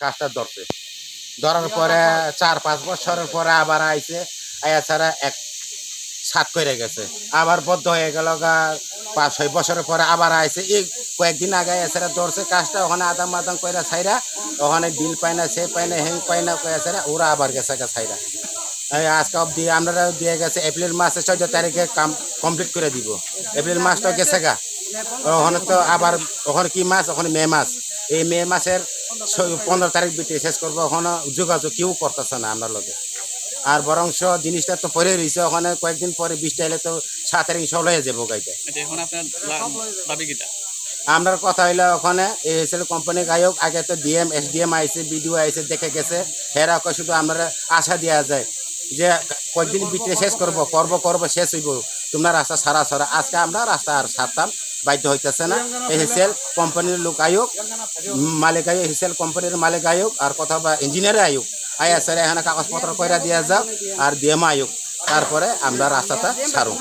কাজটা ধরছে ধরার পরে 4-5 বছরের পরে আবার আইছে আয়া ছাড়া এক সাত করে গেছে আবার বদ্ধ হয়ে গেল 5-6 বছরের পরে আবার আইছে এই কয়েকদিন আগে এছাড়া ধরছে কাজটা ওখানে আদাম আদাম কইরা ছাইরা ওখানে বিল পায় না সে পায় না হেং পায় না কয়ে ছাড়া ওরা আবার গেছে ছাইরা আজকে অবধি আমরা দিয়ে গেছে এপ্রিল মাসের 14 তারিখে কাম কমপ্লিট করে দিব এপ্রিল মাসটা গেছে গা ওখানে তো আবার ওখানে কি মাস ওখানে মে মাস এই মে মাসের 15 তারিখ ভিতরে শেষ করবো ওখানে যোগাযোগ কেউ করতেছে না আমরা লোকে আর বরংশ জিনিসটা তো পরে রয়েছে ওখানে কয়েকদিন পরে বৃষ্টি এলে তো 7 তারিখ সব হয়ে যাবো গাইতে আপনার কথা হইলো ওখানে এসএল কোম্পানি গায়ক আগে তো ডিএম এসডিএম আইসে বিডিও আইসে দেখে গেছে হেরা শুধু আমরা আশা দেওয়া যায় যে কয়েকদিন ভিতরে শেষ করবো শেষ হইব তোমরা রাস্তা সারা আজকে আমরা রাস্তা আর সারতাম বাধ্য হইতেছে না এসএল কোম্পানির লোক আয়োগ মালিক আয়োগ এসএল কোম্পানির মালিক আয়োগ আর কথা বা ইঞ্জিনিয়ার আয়োগ আয়া স্যার এখানে কাগজপত্র কইরা দিয়া যাও আর ডিএম আয়োগ তারপরে আমরা রাস্তাটা ছাড়ো